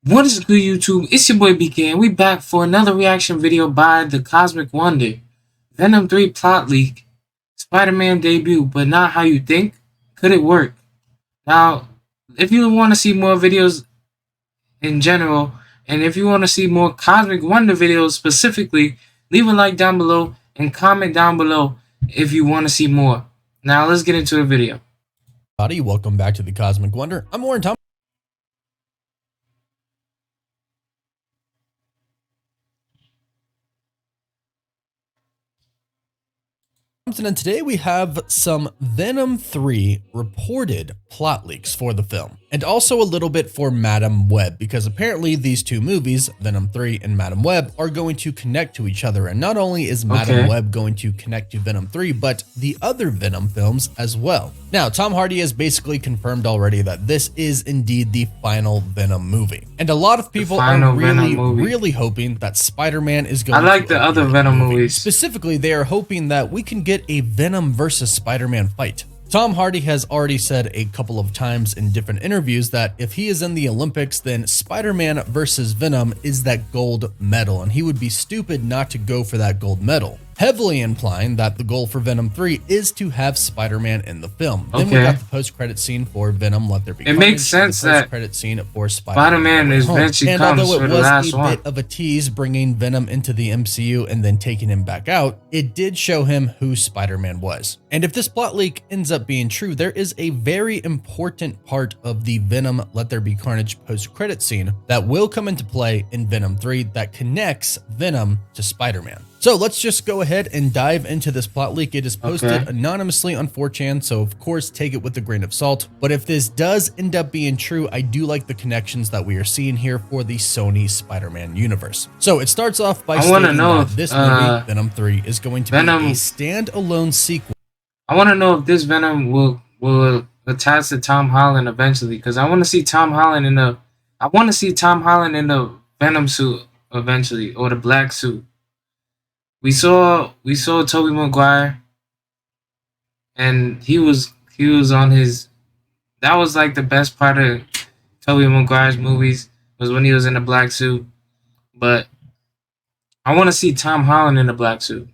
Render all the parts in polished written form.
What is good, YouTube? It's your boy BK, and we back for another reaction video by The Cosmic Wonder. Venom 3 plot leak, Spider-Man debut, but not how you think. Could it work? Now, if you want to see more videos in general, and if you want to see more Cosmic Wonder videos specifically, leave a like down below and comment down below if you want to see more. Now, let's get into the video. Howdy, welcome back to The Cosmic Wonder. I'm Warren Thompson. And today we have some Venom 3 reported plot leaks for the film, and also a little bit for Madam Web, because apparently these two movies, Venom 3 and Madam Web, are going to connect to each other. And not only is Madam Web going to connect to Venom 3, but the other Venom films as well. Now, Tom Hardy has basically confirmed already that this is indeed the final Venom movie. And a lot of people are really hoping that Spider-Man is going to I like the other Venom movies. Specifically, they are hoping that we can get a Venom versus Spider-Man fight. Tom Hardy has already said a couple of times in different interviews that if he is in the Olympics, then Spider-Man versus Venom is that gold medal, and he would be stupid not to go for that gold medal, heavily implying that the goal for Venom 3 is to have Spider-Man in the film. Then we got the post-credit scene for Venom Let There Be Carnage. It makes sense that post-credit scene for Spider-Man is eventually comes although for it the was last a one. bit of a tease bringing Venom into the MCU and then taking him back out, it did show him who Spider-Man was. And if this plot leak ends up being true, there is a very important part of the Venom Let There Be Carnage post-credit scene that will come into play in Venom 3 that connects Venom to Spider-Man. So let's just go ahead and dive into this plot leak. It is posted anonymously on 4chan, so of course take it with a grain of salt. But if this does end up being true, I do like the connections that we are seeing here for the Sony Spider-Man universe. So it starts off by stating that this movie, Venom 3, is going to be a standalone sequel. I want to know if this Venom will attach to Tom Holland eventually, because I want to see Tom Holland in the Venom suit eventually, or the black suit. We saw Tobey Maguire, and he was on his. That was like the best part of Tobey Maguire's movies, was when he was in the black suit. But I want to see Tom Holland in the black suit.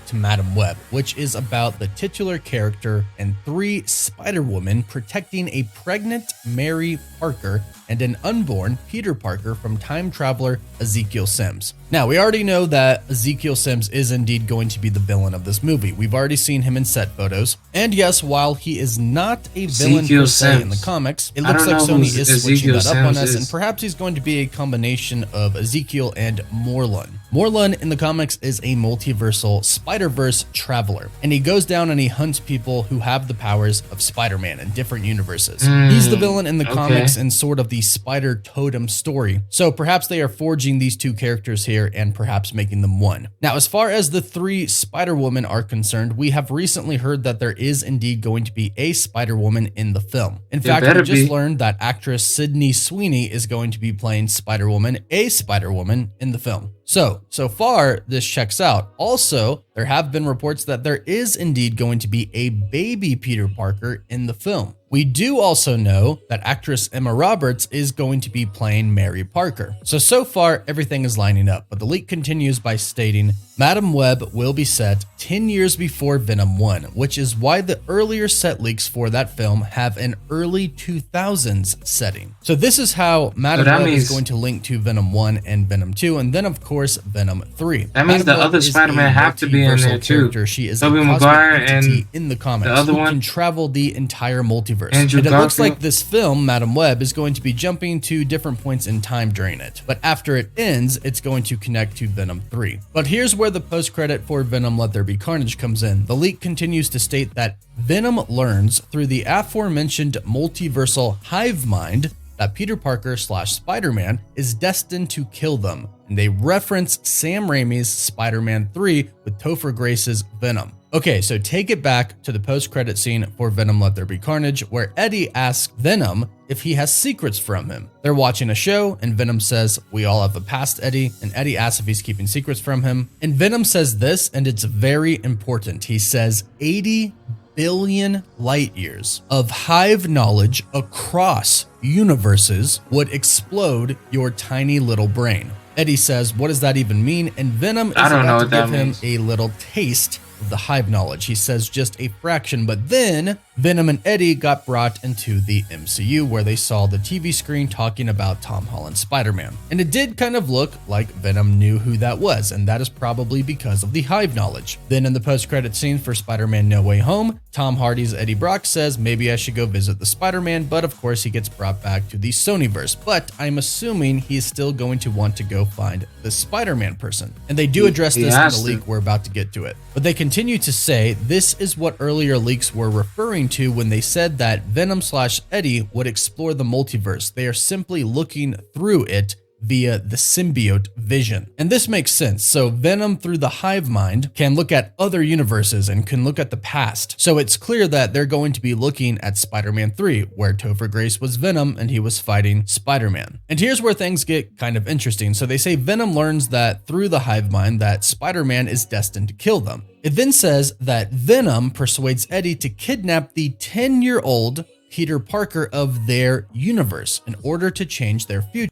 To Madam Web, which is about the titular character and 3 Spider-Women protecting a pregnant Mary Parker and an unborn Peter Parker from time traveler Ezekiel Sims. Now, we already know that Ezekiel Sims is indeed going to be the villain of this movie. We've already seen him in set photos. And yes, while he is not a villain per se in the comics, it looks like Sony is switching that up on us, and perhaps he's going to be a combination of Ezekiel and Morlun. Morlun in the comics is a multiversal Spider-Verse traveler, and he goes down and he hunts people who have the powers of Spider-Man in different universes. He's the villain in the comics and sort of the Spider Totem story, so perhaps they are forging these two characters here and perhaps making them one. Now, as far as the 3 Spider-Women are concerned, we have recently heard that there is indeed going to be a Spider-Woman in the film. In fact, we just learned that actress Sydney Sweeney is going to be playing Spider-Woman, a Spider-Woman, in the film. So far, this checks out. Also, there have been reports that there is indeed going to be a baby Peter Parker in the film. We do also know that actress Emma Roberts is going to be playing Mary Parker. So far, everything is lining up, but the leak continues by stating, Madam Web will be set 10 years before Venom 1, which is why the earlier set leaks for that film have an early 2000s setting. So this is how Madam Web is going to link to Venom 1 and Venom 2, and then of course Venom 3. That means the other Spider-Man have to be in there too. She is Tobey Maguire and in the comics the other who one can travel the entire multiverse. Andrew And it looks Garfield. like this film, Madam Web, is going to be jumping to different points in time during it. But after it ends, it's going to connect to Venom 3. But here's where the post-credit for Venom Let There Be Carnage comes in. The leak continues to state that Venom learns through the aforementioned multiversal hive mind that Peter Parker / Spider-Man is destined to kill them. And they reference Sam Raimi's Spider-Man 3 with Topher Grace's Venom. Okay, so take it back to the post-credit scene for Venom Let There Be Carnage, where Eddie asks Venom if he has secrets from him. They're watching a show, and Venom says, "We all have a past, Eddie," and Eddie asks if he's keeping secrets from him. And Venom says this, and it's very important. He says, 80 billion light years of hive knowledge across universes would explode your tiny little brain. Eddie says, what does that even mean? And Venom is I don't know about to what that give him means. a little taste of the hive knowledge. He says just a fraction, but then Venom and Eddie got brought into the MCU where they saw the TV screen talking about Tom Holland's Spider-Man. And it did kind of look like Venom knew who that was, and that is probably because of the hive knowledge. Then in the post-credit scene for Spider-Man No Way Home, Tom Hardy's Eddie Brock says maybe I should go visit the Spider-Man, but of course he gets brought back to the Sonyverse. But I'm assuming he's still going to want to go find the Spider-Man person. And they do address this in the leak, we're about to get to it. But they continue to say this is what earlier leaks were referring to when they said that Venom/Eddie would explore the multiverse. They are simply looking through it via the symbiote vision. And this makes sense. So Venom through the hive mind can look at other universes and can look at the past. So it's clear that they're going to be looking at Spider-Man 3, where Topher Grace was Venom and he was fighting Spider-Man. And here's where things get kind of interesting. So they say Venom learns that through the hive mind that Spider-Man is destined to kill them. It then says that Venom persuades Eddie to kidnap the 10-year-old Peter Parker of their universe in order to change their future.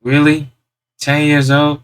Really? 10 years old?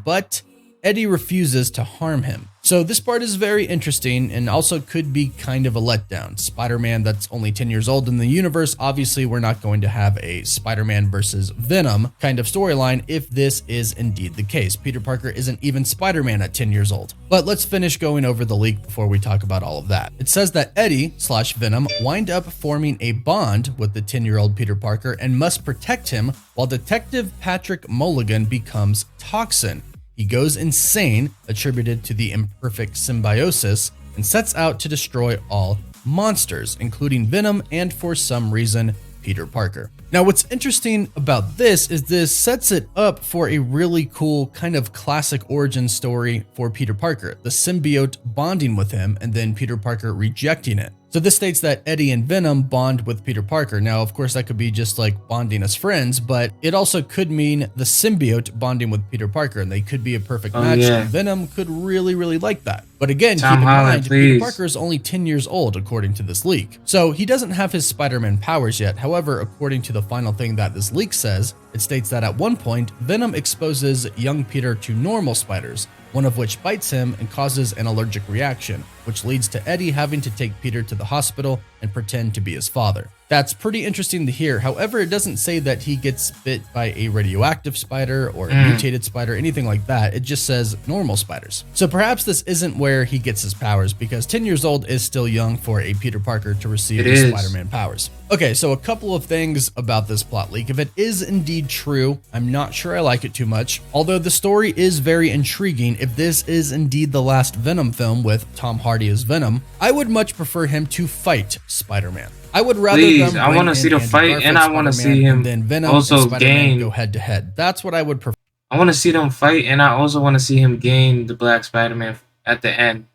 But Eddie refuses to harm him. So this part is very interesting and also could be kind of a letdown. Spider-Man that's only 10 years old in the universe, obviously we're not going to have a Spider-Man versus Venom kind of storyline if this is indeed the case. Peter Parker isn't even Spider-Man at 10 years old. But let's finish going over the leak before we talk about all of that. It says that Eddie/Venom wind up forming a bond with the 10-year-old Peter Parker and must protect him while Detective Patrick Mulligan becomes Toxin. He goes insane, attributed to the imperfect symbiosis, and sets out to destroy all monsters, including Venom and, for some reason, Peter Parker. Now, what's interesting about this is this sets it up for a really cool kind of classic origin story for Peter Parker, the symbiote bonding with him and then Peter Parker rejecting it. So this states that Eddie and Venom bond with Peter Parker. Now, of course, that could be just like bonding as friends, but it also could mean the symbiote bonding with Peter Parker, and they could be a perfect match. Yeah. And Venom could really, really like that. But again, Tom keep in Holland, mind, please. Peter Parker is only 10 years old, according to this leak. So he doesn't have his Spider-Man powers yet. However, according to the final thing that this leak says, it states that at one point, Venom exposes young Peter to normal spiders, one of which bites him and causes an allergic reaction, which leads to Eddie having to take Peter to the hospital and pretend to be his father. That's pretty interesting to hear. However, it doesn't say that he gets bit by a radioactive spider or a mutated spider, anything like that. It just says normal spiders. So perhaps this isn't where he gets his powers, because 10 years old is still young for a Peter Parker to receive his Spider-Man powers. Okay, so a couple of things about this plot leak. If it is indeed true, I'm not sure I like it too much. Although the story is very intriguing, if this is indeed the last Venom film with Tom Hardy as Venom, I would much prefer him to fight Spider-Man. I would rather them I want to see the fight, and I want to see him then Venom also and Spider-Man gain. go head to head. That's what I would prefer. I want to see them fight, and I also want to see him gain the Black Spider-Man at the end.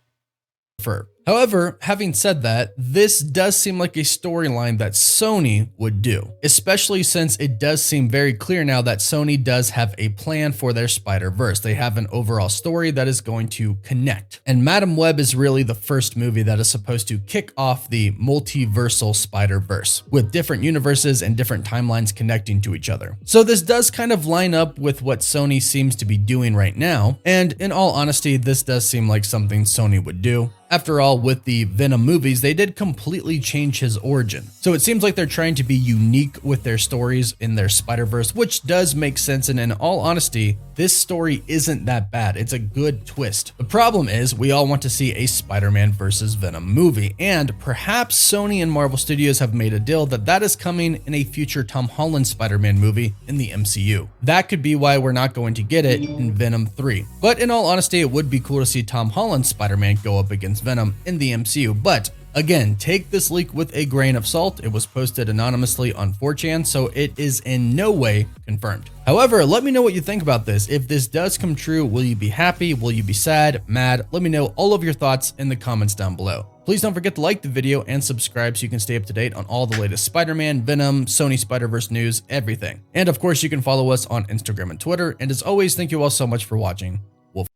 However, having said that, this does seem like a storyline that Sony would do, especially since it does seem very clear now that Sony does have a plan for their Spider-Verse. They have an overall story that is going to connect. And Madam Web is really the first movie that is supposed to kick off the multiversal Spider-Verse, with different universes and different timelines connecting to each other. So this does kind of line up with what Sony seems to be doing right now, and in all honesty, this does seem like something Sony would do. After all, with the Venom movies, they did completely change his origin. So it seems like they're trying to be unique with their stories in their Spider-Verse, which does make sense. And in all honesty, this story isn't that bad. It's a good twist. The problem is we all want to see a Spider-Man versus Venom movie. And perhaps Sony and Marvel Studios have made a deal that that is coming in a future Tom Holland Spider-Man movie in the MCU. That could be why we're not going to get it in Venom 3. But in all honesty, it would be cool to see Tom Holland's Spider-Man go up against Venom in the MCU, but again, take this leak with a grain of salt. It was posted anonymously on 4chan, so it is in no way confirmed. However, let me know what you think about this. If this does come true, will you be happy? Will you be sad, mad? Let me know all of your thoughts in the comments down below. Please don't forget to like the video and subscribe so you can stay up to date on all the latest Spider-Man, Venom, Sony Spider-Verse news, everything. And of course, you can follow us on Instagram and Twitter. And as always, thank you all so much for watching. Wolf.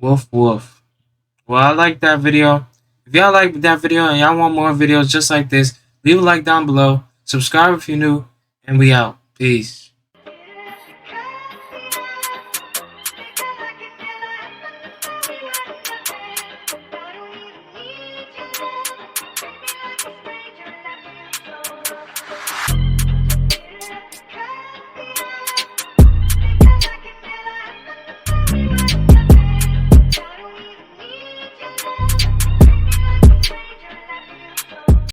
Woof, woof. Well, I like that video. If If y'all like that video and y'all want more videos just like this, leave a like down below. Subscribe if you're new. And we out. Peace.